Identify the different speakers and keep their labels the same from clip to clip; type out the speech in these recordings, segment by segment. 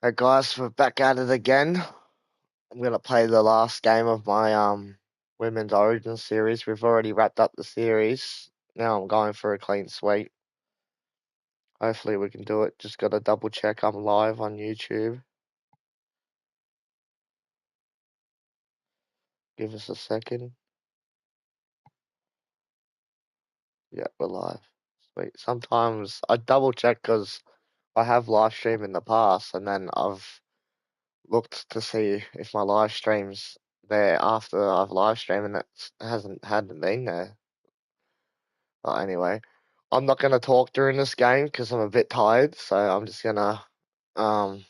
Speaker 1: Hey guys, we're back at it again. I'm gonna play the last game of my Women's Origin series. We've already wrapped up the series. Now I'm going for a clean sweep. Hopefully we can do it. Just gotta double check I'm live on YouTube. Give us a second. Yeah, we're live. Sweet. Sometimes I double check because I have live streamed in the past and then I've looked to see if my live stream's there after I've live streamed and it hadn't been there. But anyway, I'm not gonna talk during this game because I'm a bit tired, so I'm just gonna um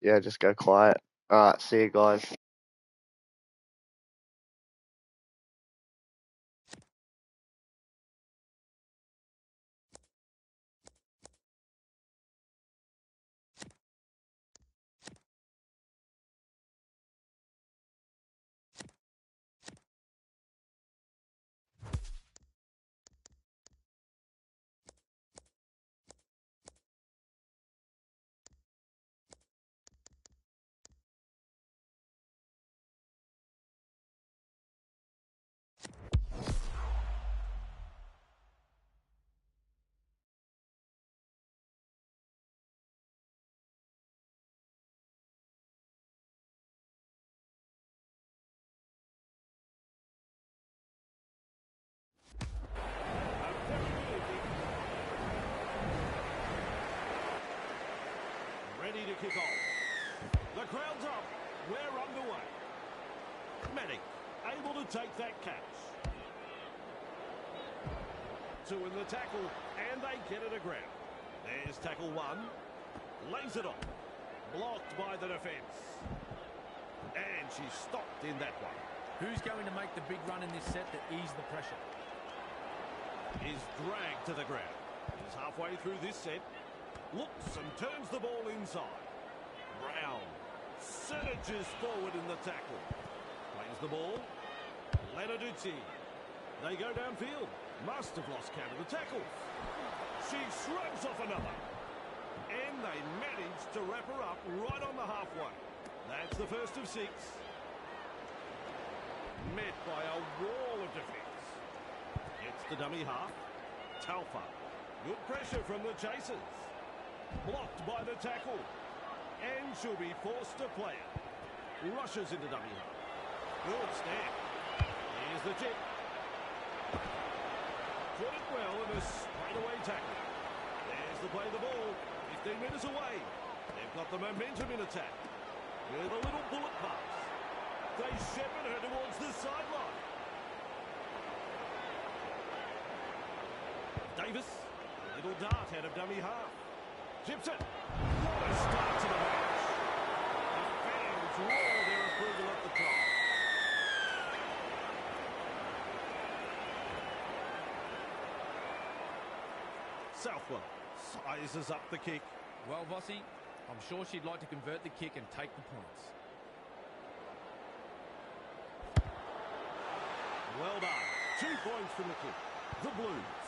Speaker 1: yeah, just go quiet. Alright, see you guys.
Speaker 2: Ready to kick off. The crowd's up. We're underway. Medic, able to take that catch. Two in the tackle, and they get it aground. There's tackle one. Lays it on. Blocked by the defence. And she's stopped in that one.
Speaker 3: Who's going to make the big run in this set to ease the pressure?
Speaker 2: Is dragged to the ground. Is halfway through this set. Looks and turns the ball inside. Brown surges forward in the tackle. Plays the ball. Lenarduzzi. They go downfield. Must have lost count of the tackle. She shrugs off another. And they manage to wrap her up right on the halfway. That's the first of six. Met by a wall of defence. Gets the dummy half. Talfa. Good pressure from the chasers. Blocked by the tackle. And she'll be forced to play it. Rushes into dummy half. Good snap. Here's the tip. Put it well in a straightaway tackle. There's the play the ball. 15 metres away. They've got the momentum in attack. With a little bullet pass. They shepherd her towards the sideline. Davis. A little dart out of dummy half. Chips it. What a start to the match. The fans roar their approval at the top. Southwell sizes up the kick.
Speaker 3: Well, Vossi, I'm sure she'd like to convert the kick and take the points.
Speaker 2: Well done. 2 points from the kick. The Blues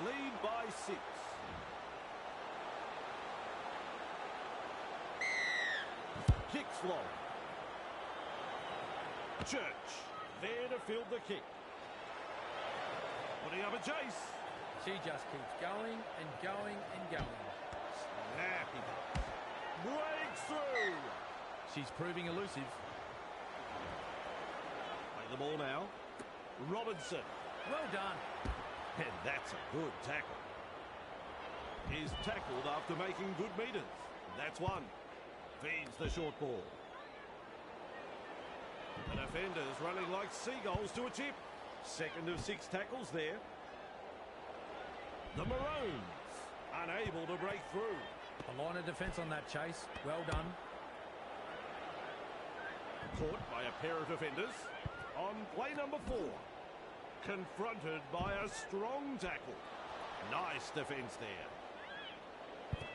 Speaker 2: lead by 6. Kicks long. Church there to field the kick. Putting up a chase.
Speaker 3: She just keeps going and going and going.
Speaker 2: Snappy pass. Breaks through.
Speaker 3: She's proving elusive.
Speaker 2: Play the ball now. Robinson.
Speaker 3: Well done.
Speaker 2: And that's a good tackle. Is tackled after making good meters. That's one. Feeds the short ball. The defenders running like seagulls to a chip. Second of 6 tackles there. The Maroons unable to break through.
Speaker 3: A line of defence on that chase. Well done.
Speaker 2: Caught by a pair of defenders. On play number 4. Confronted by a strong tackle. Nice defence there.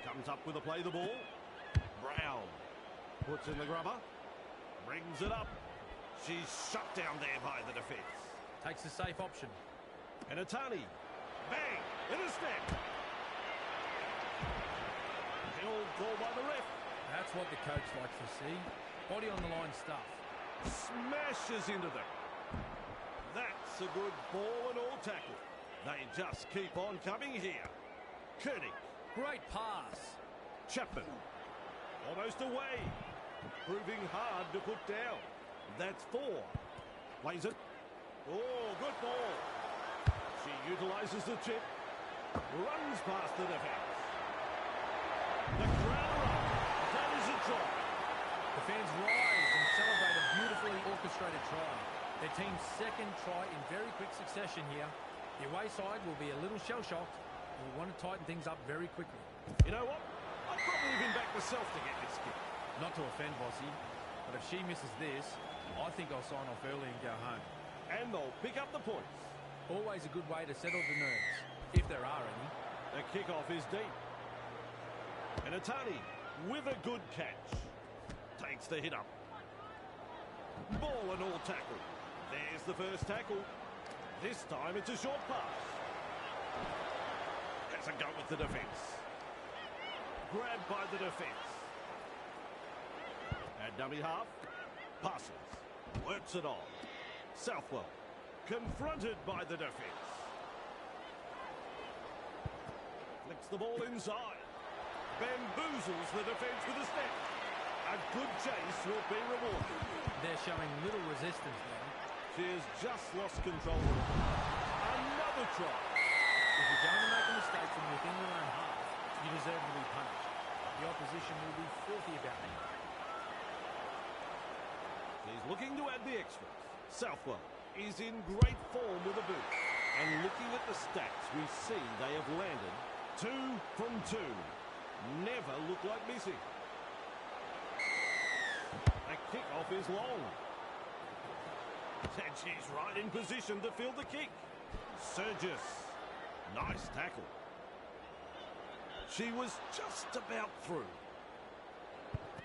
Speaker 2: Comes up with a play the ball. Brown puts in the grubber. Brings it up. She's shut down there by the defence.
Speaker 3: Takes the safe option.
Speaker 2: And Atani. Bang! In a snap. Held call by the ref.
Speaker 3: That's what the coach likes to see. Body on the line stuff.
Speaker 2: Smashes into them. That's a good ball and all tackle. They just keep on coming here. Koenig.
Speaker 3: Great pass.
Speaker 2: Chapman. Almost away. Proving hard to put down. That's 4. Plays it. Oh, good ball. She utilises the chip. Runs past the defence. The crowd up. That is a try.
Speaker 3: The fans rise and celebrate a beautifully orchestrated try. Their team's second try in very quick succession here. The away side will be a little shell-shocked and will want to tighten things up very quickly.
Speaker 2: You know what? I'd probably even back myself to get this kick.
Speaker 3: Not to offend Bossy, but if she misses this, I think I'll sign off early and go home.
Speaker 2: And they'll pick up the points.
Speaker 3: Always a good way to settle the nerves, if there are any.
Speaker 2: The kickoff is deep. And Atani with a good catch. Takes the hit up. Ball and all tackle. There's the first tackle. This time it's a short pass. Has a go with the defence. Grabbed by the defence. At dummy half. Passes. Works it on. Southwell. Confronted by the defence. Flicks the ball inside. Bamboozles the defence with a step. A good chase will be rewarded.
Speaker 3: They're showing little resistance now.
Speaker 2: She has just lost control. Another try.
Speaker 3: If you're going to make a mistake from within your own half, you deserve to be punished. The opposition will be filthy about it.
Speaker 2: He's looking to add the extras. Southwell is in great form with a boot. And looking at the stats, we see they have landed 2 from 2. Never look like missing. The kickoff is long. And she's right in position to field the kick. Surgis. Nice tackle. She was just about through.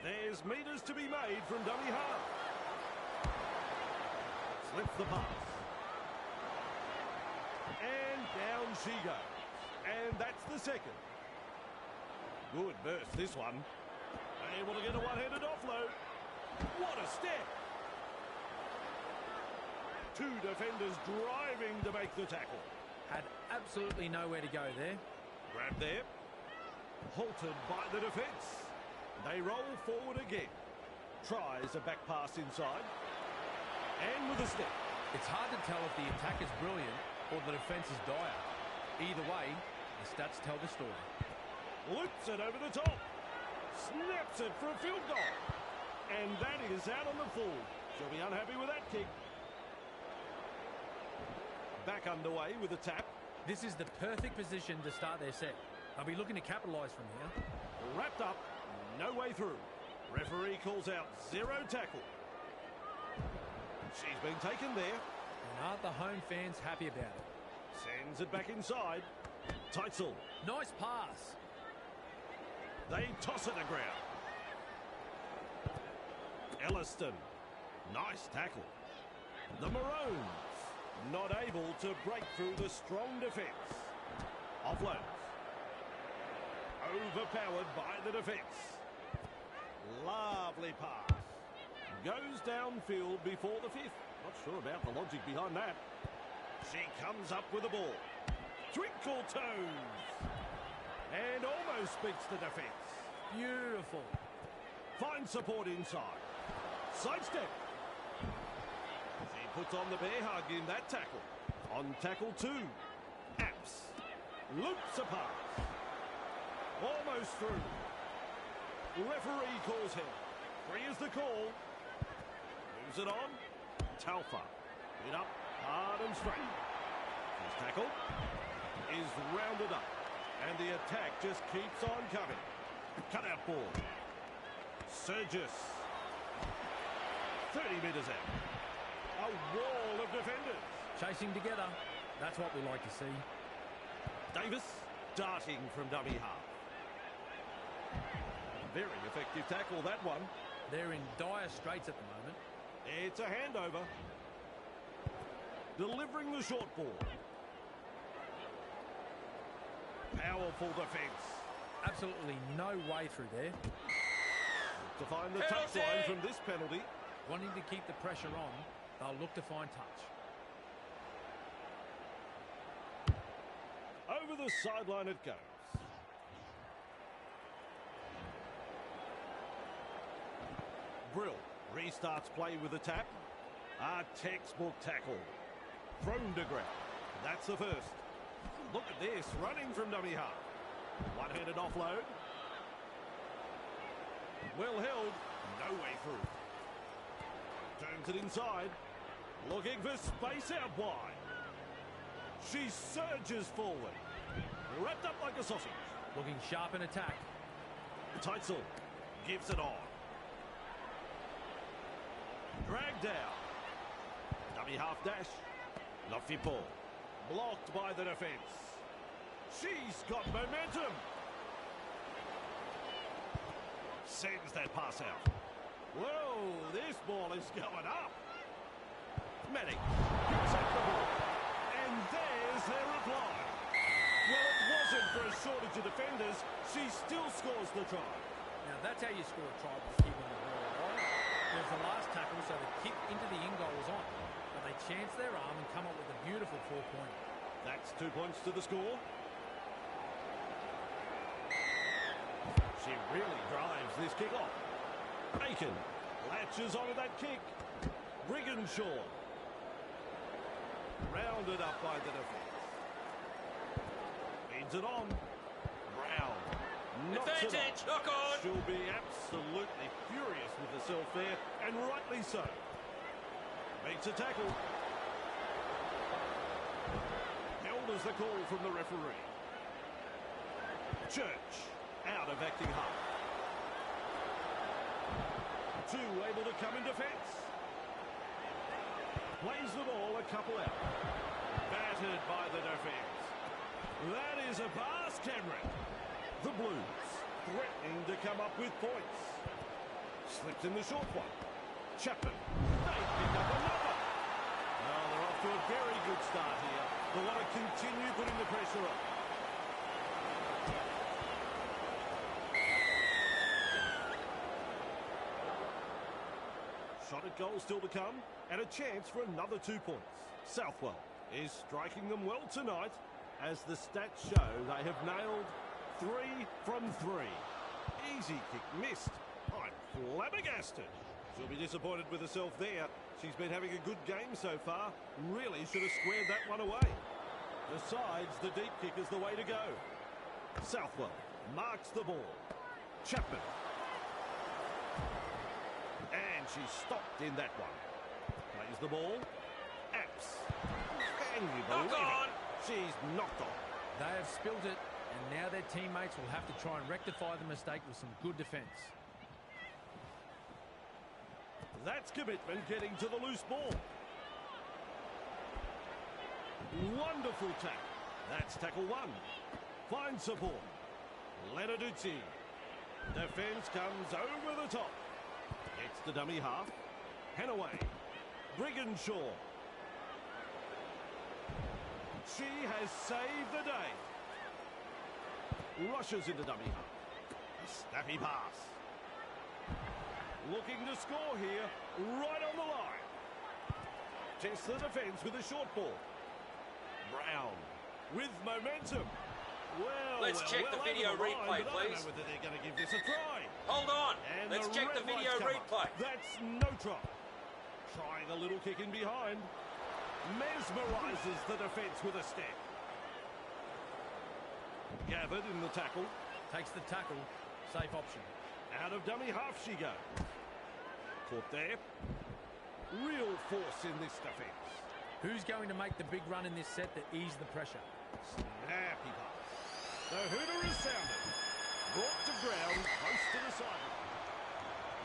Speaker 2: There's meters to be made from dummy half. Slips the pass. And down she goes. And that's the second. Good burst, this one. Able to get a one-handed offload. What a step. 2 defenders driving to make the tackle.
Speaker 3: Had absolutely nowhere to go there.
Speaker 2: Grab there. Halted by the defence. They roll forward again. Tries a back pass inside. And with a step.
Speaker 3: It's hard to tell if the attack is brilliant or the defence is dire. Either way, the stats tell the story.
Speaker 2: Loops it over the top. Snaps it for a field goal. And that is out on the full. She'll be unhappy with that kick. Back underway with a tap.
Speaker 3: This is the perfect position to start their set. They'll be looking to capitalise from here.
Speaker 2: Wrapped up. No way through. Referee calls out 0 tackle. She's been taken there.
Speaker 3: And aren't the home fans happy about it?
Speaker 2: Sends it back inside. Teitzel.
Speaker 3: Nice pass.
Speaker 2: They toss it to ground. Elliston. Nice tackle. The Maroons not able to break through the strong defence. Offloads. Overpowered by the defence. Lovely pass. Goes downfield before the 5th. Not sure about the logic behind that. She comes up with the ball. Twinkle toes. And almost beats the defence.
Speaker 3: Beautiful.
Speaker 2: Finds support inside. Sidestep. She puts on the bear hug in that tackle. On tackle 2. Apps. Loops a pass. Almost through. Referee calls him. 3 is the call. Moves it on. Talfa. Hit up hard and straight. His tackle is rounded up. And the attack just keeps on coming. Cut out ball. Surgis. 30 metres out. A wall of defenders.
Speaker 3: Chasing together. That's what we like to see.
Speaker 2: Davis darting from dummy half. Very effective tackle, that one.
Speaker 3: They're in dire straits at the moment.
Speaker 2: It's a handover. Delivering the short ball. Powerful defence.
Speaker 3: Absolutely no way through there.
Speaker 2: to find the touchline from this penalty.
Speaker 3: Wanting to keep the pressure on, they'll look to find touch.
Speaker 2: Over the sideline it goes. Brill restarts play with a tap. A textbook tackle. Thrown to ground. That's the first. Look at this, running from dummy half. One-handed offload. Well held, no way through. Turns it inside. Looking for space out wide. She surges forward. Wrapped up like a sausage.
Speaker 3: Looking sharp in attack.
Speaker 2: Teitzel gives it on. Dragged down. Dummy half dash. Lofty-Paul. Blocked by the defence. She's got momentum. Sends that pass out. Whoa, this ball is going up. Manning picks up the ball. And there's their reply. Well, it wasn't for a shortage of defenders. She still scores the try.
Speaker 3: Now, that's how you score a try, by keeping the ball right. There's the last tackle, so the kick into the in goal was on. But they chance their arm and come up with a beautiful 4-pointer.
Speaker 2: That's 2 points to the score. She really drives this kick off. Aiken latches onto that kick. Brigginshaw. Rounded up by the defence. Feeds it on. Brown.
Speaker 4: Advantage, knock on.
Speaker 2: She'll be absolutely furious with herself there, and rightly so. Makes a tackle. Held as the call from the referee. Church out of acting half. Two able to come in defence. Plays the ball a couple out. Battered by the defence. That is a pass, Cameron. The Blues threatening to come up with points. Slipped in the short one. Chapman. They pick up another. Well, they're off to a very good start here. They want to continue putting the pressure on. Shot at goal still to come, and a chance for another 2 points. Southwell is striking them well tonight, as the stats show they have nailed 3 from 3. Easy kick missed. I'm flabbergasted. She'll be disappointed with herself there. She's been having a good game so far. Really should have squared that one away. Decides the deep kick is the way to go. Southwell marks the ball. Chapman. And she stopped in that one. Plays the ball. Apps. Can you believe it? She's knocked on.
Speaker 3: They have spilled it, and now their teammates will have to try and rectify the mistake with some good defence.
Speaker 2: That's commitment getting to the loose ball. Wonderful tackle. That's tackle 1. Fine support. Lenarduzzi. Defence comes over the top. Gets the dummy half. Hannaway. Brigginshaw. She has saved the day. Rushes into dummy half. A snappy pass. Looking to score here, right on the line. Tests the defence with a short ball. Brown with momentum.
Speaker 4: Let's check the video replay,
Speaker 2: please. I don't know whether they're going to give this a try.
Speaker 4: Hold on.
Speaker 2: And
Speaker 4: Let's check the video replay.
Speaker 2: That's no try. Trying a little kick in behind. Mesmerises the defence with a step. Gathered in the tackle.
Speaker 3: Takes the tackle. Safe option.
Speaker 2: Out of dummy half she goes. Caught there. Real force in this defence.
Speaker 3: Who's going to make the big run in this set to ease the pressure?
Speaker 2: Snappy pass. The hooter is sounded. Brought to ground, close to the sideline.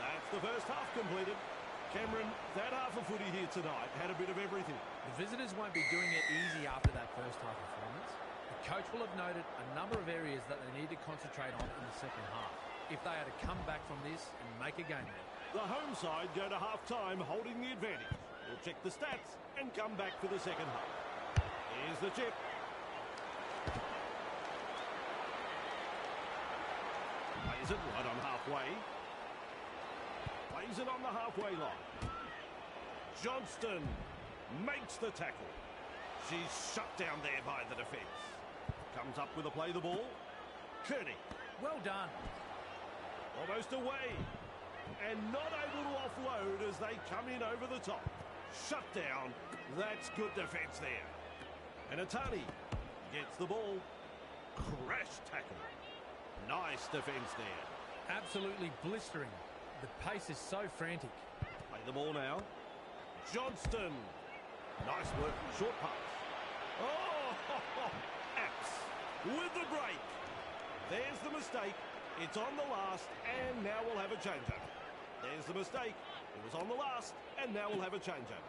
Speaker 2: That's the first half completed. Cameron, that half a footy here tonight had a bit of everything.
Speaker 3: The visitors won't be doing it easy after that first half performance. The coach will have noted a number of areas that they need to concentrate on in the second half if they are to come back from this and make a game of it.
Speaker 2: The home side go to half-time holding the advantage. We'll check the stats and come back for the second half. Here's the chip. Plays it right on halfway. Plays it on the halfway line. Johnston makes the tackle. She's shut down there by the defence. Comes up with a play the ball. Kearney.
Speaker 3: Well done.
Speaker 2: Almost away. And not able to offload as they come in over the top. Shut down. That's good defence there. And Atani gets the ball. Crash tackle. Nice defence there.
Speaker 3: Absolutely blistering. The pace is so frantic.
Speaker 2: Play the ball now. Johnston. Nice work. Short pass. Oh, Apps with the break. There's the mistake. It's on the last, and now we'll have a changeover. There's the mistake. It was on the last, and now we'll have a changeover.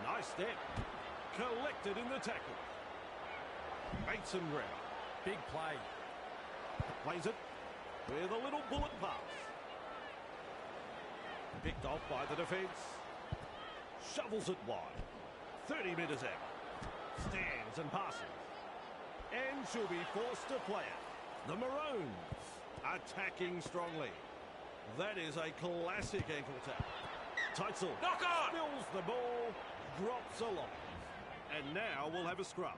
Speaker 2: Nice step. Collected in the tackle. Makes some ground.
Speaker 3: Big play.
Speaker 2: Plays it with a little bullet pass. Picked off by the defence. Shovels it wide. 30 metres out. Stands and passes. And she'll be forced to play it. The Maroons attacking strongly. That is a classic ankle tap. Teitzel
Speaker 4: Knock on!
Speaker 2: spills the ball, drops along. And now we'll have a scrum.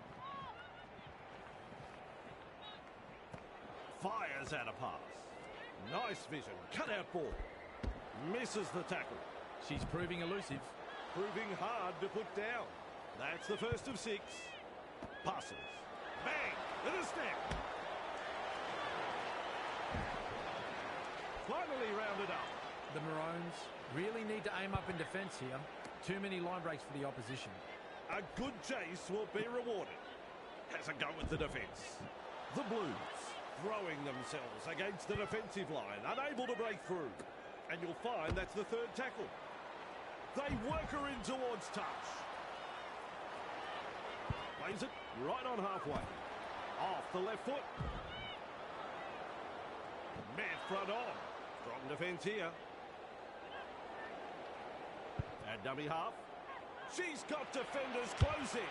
Speaker 2: Fires out a pass. Nice vision. Cut out ball. Misses the tackle.
Speaker 3: She's proving elusive.
Speaker 2: Proving hard to put down. That's the first of 6. Passes. Bang! And a snap. Finally rounded up.
Speaker 3: The Maroons really need to aim up in defence here. Too many line breaks for the opposition.
Speaker 2: A good chase will be rewarded. Has a go at the defence. The Blues throwing themselves against the defensive line, unable to break through. And you'll find that's the 3rd tackle. They work her in towards touch. Plays it right on halfway. Off the left foot. Mad front on. Strong defence here. At dummy half. She's got defenders closing.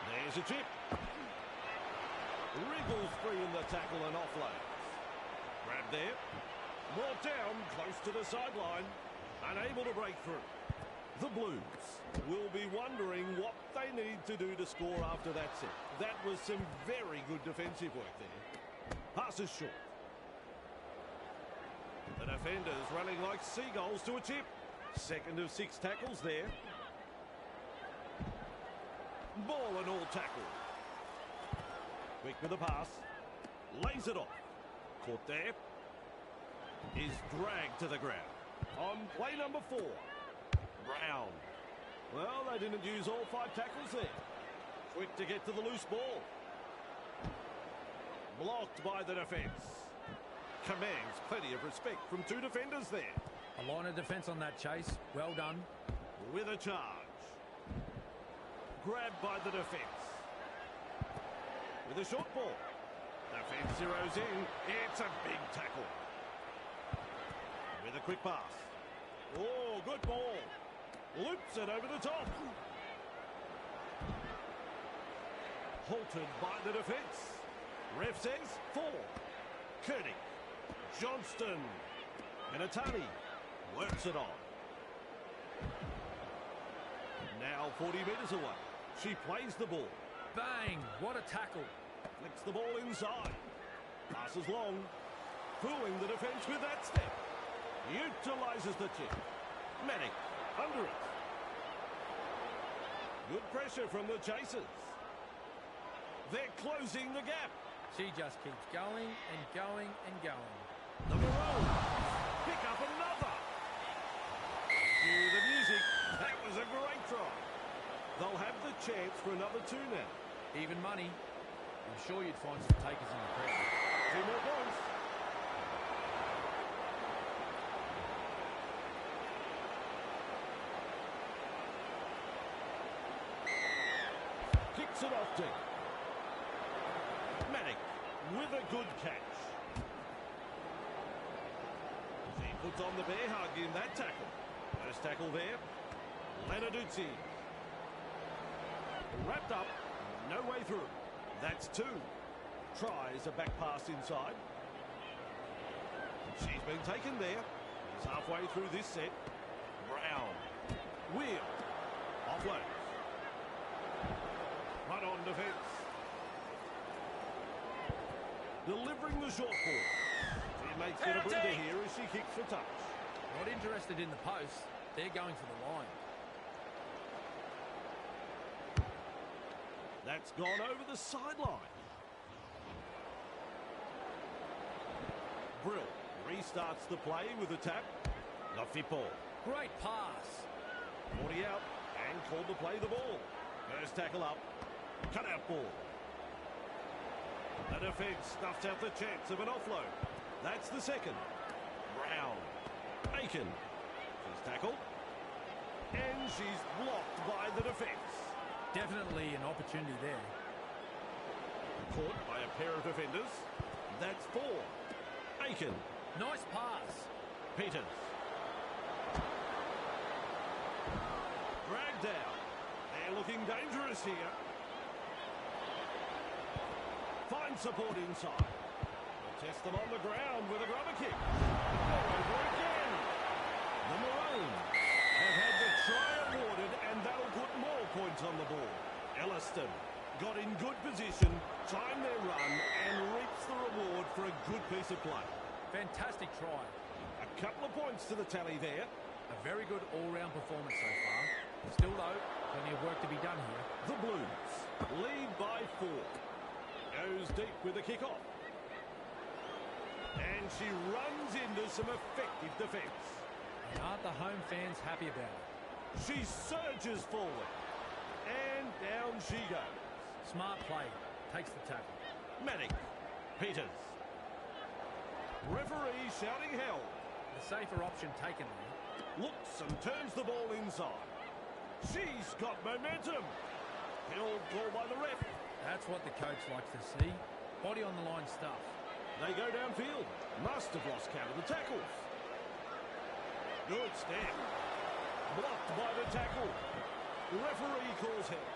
Speaker 2: There's a chip. Wriggles free in the tackle and offloads. Grab there. Brought down close to the sideline. Unable to break through. The Blues will be wondering what they need to do to score after that set. That was some very good defensive work there. Passes short. The defenders running like seagulls to a chip. 2nd of 6 tackles there. Ball and all tackle. Quick with the pass. Lays it off. Caught there. Is dragged to the ground. On play number 4. Brown. Well, they didn't use all 5 tackles there. Quick to get to the loose ball. Blocked by the defence. Commands plenty of respect from 2 defenders there.
Speaker 3: A line of defence on that chase. Well done.
Speaker 2: With a charge. Grabbed by the defence. With a short ball. Defence zeroes in. It's a big tackle. With a quick pass. Oh, good ball. Loops it over the top. Halted by the defence. Ref says 4. Kearney. Johnston. And Atani works it on. Now 40 metres away. She plays the ball.
Speaker 3: Bang! What a tackle.
Speaker 2: Flicks the ball inside. Passes long. Fooling the defence with that step. Utilises the chip. Manic under it. Good pressure from the chasers. They're closing the gap.
Speaker 3: She just keeps going and going and going.
Speaker 2: The Maroons pick up another. Cue the music. That was a great try. They'll have the chance for another 2 now.
Speaker 3: Even money. I'm sure you'd find some takers in the pressure.
Speaker 2: 2 more points. Kicks it off deep. Manic with a good catch. She puts on the bear hug in that tackle. First tackle there. Lenarduzzi. Wrapped up. No way through. That's 2. Tries a back pass inside. She's been taken there. He's halfway through this set. Brown. Wheel. Offload. Run on defence. Delivering the short ball. She makes it a breather here as she kicks for touch.
Speaker 3: Not interested in the post. They're going for the line.
Speaker 2: That's gone over the sideline. Brill restarts the play with a tap. Lafipo.
Speaker 3: Great pass.
Speaker 2: 40 out and called to play the ball. First tackle up. Cut out ball. The defence stuffs out the chance of an offload. That's the second. Brown. Aiken. She's tackled. And she's blocked by the defence.
Speaker 3: Definitely an opportunity there.
Speaker 2: Caught by a pair of defenders. That's 4. Aiken.
Speaker 3: Nice pass.
Speaker 2: Peters. Dragged out. They're looking dangerous here. Find support inside. They'll test them on the ground with a grubber kick. Over again. The Maroons have had the try awarded, and that'll put more points on the board. Elliston got in good position, timed their run, and reaps the reward for a good piece of play.
Speaker 3: Fantastic try.
Speaker 2: A couple of points to the tally there.
Speaker 3: A very good all-round performance so far. Still, though, plenty of work to be done here.
Speaker 2: The Blues lead by 4. Goes deep with the kick-off. And she runs into some effective defence.
Speaker 3: And aren't the home fans happy about it?
Speaker 2: She surges forward. And down she goes.
Speaker 3: Smart play. Takes the tackle.
Speaker 2: Maddox. Peters. Referee shouting hell.
Speaker 3: The safer option taken there.
Speaker 2: Looks and turns the ball inside. She's got momentum. Held ball by the ref.
Speaker 3: That's what the coach likes to see. Body on the line stuff.
Speaker 2: They go downfield. Must have lost count of the tackles. Good step. Blocked by the tackle. The referee calls hell.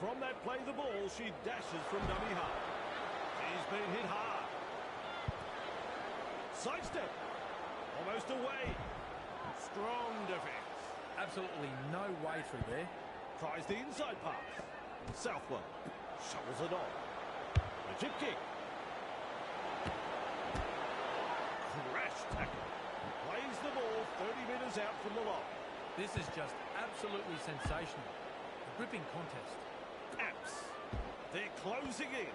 Speaker 2: From that play the ball, she dashes from dummy half. She's been hit hard. Sidestep. Almost away. Strong defence.
Speaker 3: Absolutely no way through there.
Speaker 2: Tries the inside pass. Southwell shovels it on. The chip kick. Crash tackle. Plays the ball 30 metres out from the line.
Speaker 3: This is just absolutely sensational. A gripping contest.
Speaker 2: Apps. They're closing in.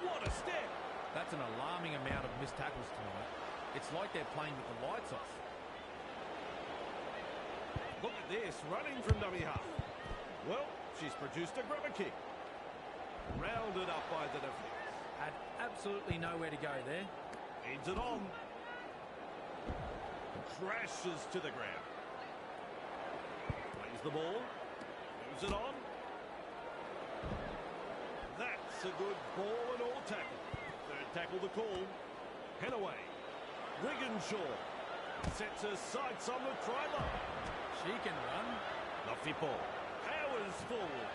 Speaker 2: What a step.
Speaker 3: That's an alarming amount of missed tackles tonight. It's like they're playing with the lights off.
Speaker 2: Look at this, running from dummy half. Well, she's produced a grubber kick. Rounded up by the defence.
Speaker 3: Had absolutely nowhere to go there.
Speaker 2: Heads it on. Crashes to the ground. Plays the ball. Moves it on. That's a good ball and all tackle. Third tackle the call. Henaway. Wiggenshaw. Sets her sights on the try line.
Speaker 3: She can run.
Speaker 2: Lafipo. Powers forward.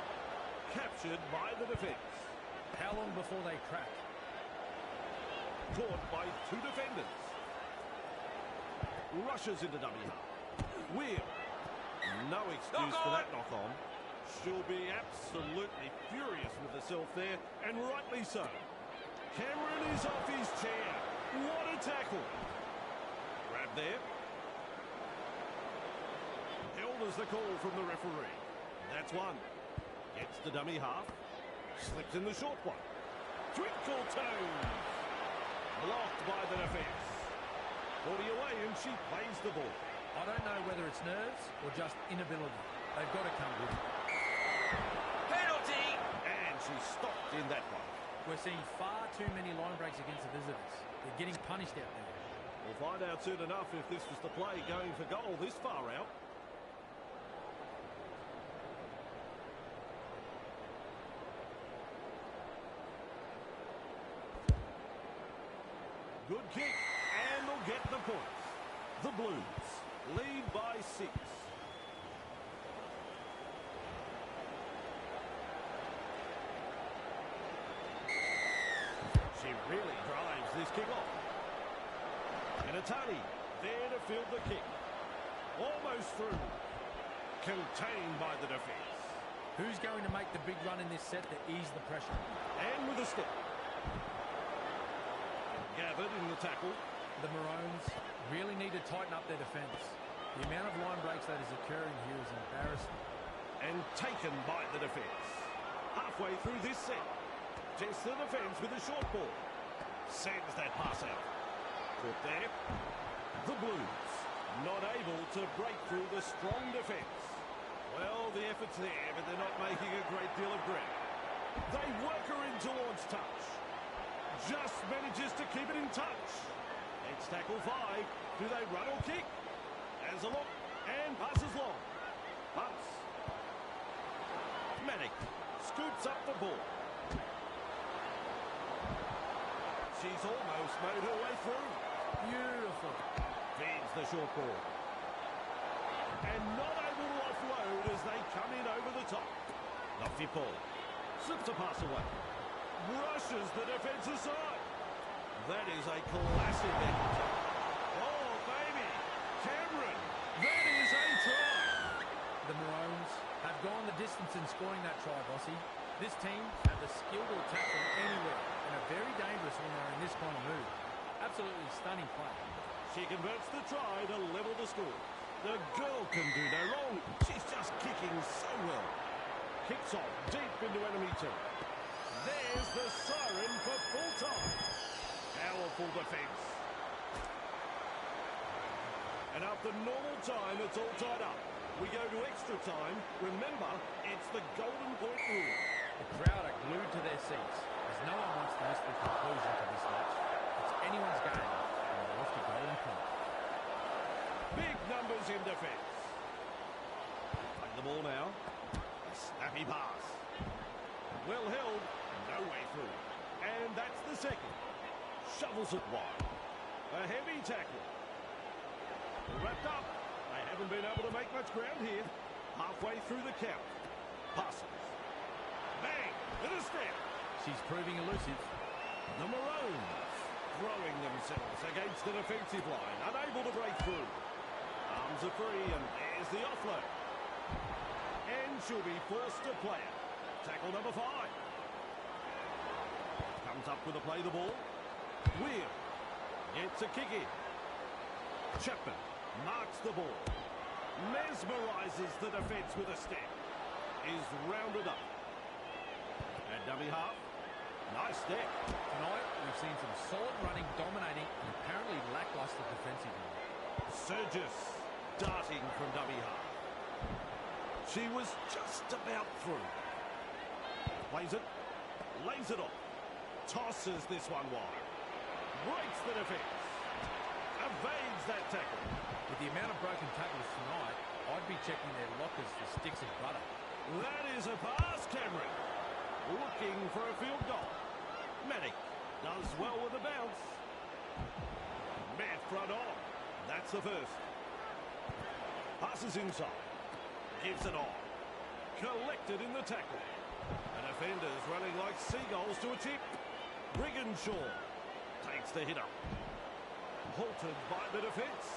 Speaker 2: Captured by the defence.
Speaker 3: How long before they crack?
Speaker 2: Caught by 2 defenders. Rushes into dummy half. Wheel. No excuse for that knock on. She'll be absolutely furious with herself there, and rightly so. Cameron is off his chair. What a tackle. Grab there. Held as the call from the referee. That's 1. Gets the dummy half. Slips in the short one. Twinkle toes. Blocked by the defence. 40 away and she plays the ball.
Speaker 3: I don't know whether it's nerves or just inability. They've got to come with it.
Speaker 4: Penalty!
Speaker 2: And she's stopped in that one.
Speaker 3: We're seeing far too many line breaks against the visitors. They're getting punished out there.
Speaker 2: We'll find out soon enough if this was the play going for goal this far out. Good kick, and they'll get the points. The Blues lead by 6. She really drives this kick off. Benatani there to field the kick. Almost through. Contained by the defence.
Speaker 3: Who's going to make the big run in this set to ease the pressure?
Speaker 2: And with a step. Gathered in the tackle.
Speaker 3: The Maroons really need to tighten up their defence. The amount of line breaks that is occurring here is embarrassing.
Speaker 2: And taken by the defence. Halfway through this set. Tests the defence with a short ball. Sends that pass out. Put there. The Blues not able to break through the strong defence. Well, the effort's there, but they're not making a great deal of ground. They work her in towards touch. Just manages to keep it in touch. It's tackle 5. Do they run or kick? Has a look and passes long. Punts. Manic scoops up the ball. She's almost made her way through.
Speaker 3: Beautiful.
Speaker 2: Feeds the short ball. And not able to offload as they come in over the top. Lofty ball. Slips a pass away. Brushes the defence aside. That is a classic effort. Oh, baby. Cameron. That is a try.
Speaker 3: The Maroons have gone the distance in scoring that try, Bossy. This team have the skill to attack from anywhere and are very dangerous when they're in this kind of mood. Absolutely stunning play.
Speaker 2: She converts the try to level the score. The girl can do no wrong. She's just kicking so well. Kicks off deep into enemy territory. There's the siren for full time. Powerful defence. And after normal time, it's all tied up. We go to extra time. Remember, it's the golden point rule.
Speaker 3: The crowd are glued to their seats as no one wants to miss the conclusion to this match. It's anyone's game, and they're off to golden point.
Speaker 2: Big numbers in defence. Play the ball now. A snappy pass. Well held. No way through. And that's the second. Shovels it wide. A heavy tackle. Wrapped up. They haven't been able to make much ground here. Halfway through the count. Passes. Bang! With a step.
Speaker 3: She's proving elusive.
Speaker 2: The Maroons throwing themselves against the defensive line. Unable to break through. Arms are free and there's the offload. And she'll be forced to play it. Tackle number 5. Comes up with a play the ball. Wheel. Gets a kick in. Chapman marks the ball. Mesmerises the defence with a step. Is rounded up. At dummy half. Nice step.
Speaker 3: Tonight, we've seen some solid running, dominating, and apparently lackluster defensively.
Speaker 2: Surges darting from dummy half. She was just about through. Plays it. Lays it off. Tosses this one wide. Breaks the defence. Evades that tackle.
Speaker 3: With the amount of broken tackles tonight, I'd be checking their lockers for sticks of butter.
Speaker 2: That is a pass, Cameron. Looking for a field goal. Manic does well with the bounce. Met front on. That's the first. Passes inside. Gives it on. Collected in the tackle. And defenders running like seagulls to a chip. Brigginshaw takes the hit up. Halted by the defence.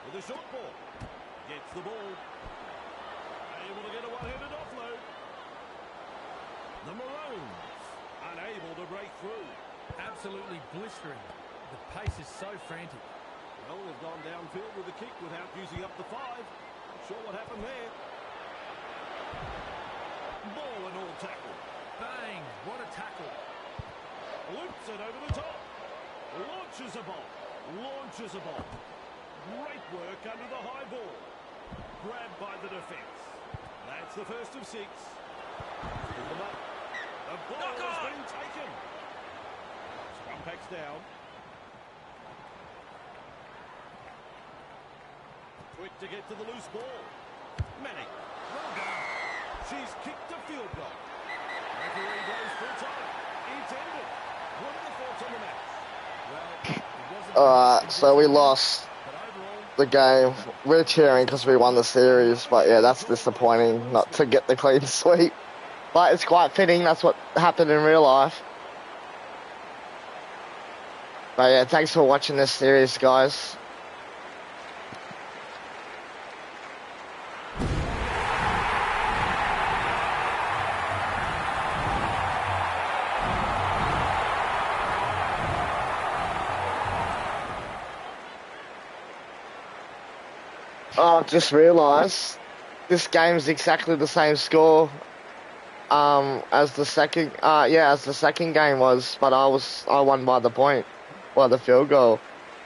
Speaker 2: With a short ball. Gets the ball. Able to get a one-handed offload. The Maroons unable to break through.
Speaker 3: Absolutely blistering. The pace is so frantic.
Speaker 2: Well, they've gone downfield with a kick without using up the 5. Not sure what happened there. Ball and all tackle.
Speaker 3: Bang! What a tackle.
Speaker 2: Loops it over the top. Launches a ball. Launches a ball. Great work under the high ball. Grabbed by the defence. That's the first of 6. Pull them up. The ball has been taken. Scrum packs down. Quick to get to the loose ball. Manning. Well done. She's kicked a field goal. Referee blows full time. It's ended. What are the thoughts on the match?
Speaker 3: Well, it wasn't...
Speaker 1: Alright, so we lost
Speaker 3: But overall,
Speaker 1: the game. We're cheering because we won the series, but yeah, that's disappointing not to get the clean sweep. But it's quite fitting, that's what happened in real life. But yeah, thanks for watching this series, guys. Oh, I've just realised this game's exactly the same score as the second as the second game was, but I won by the point, by the field goal.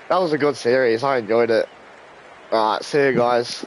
Speaker 1: That was a good series. I enjoyed it. Alright, see you guys.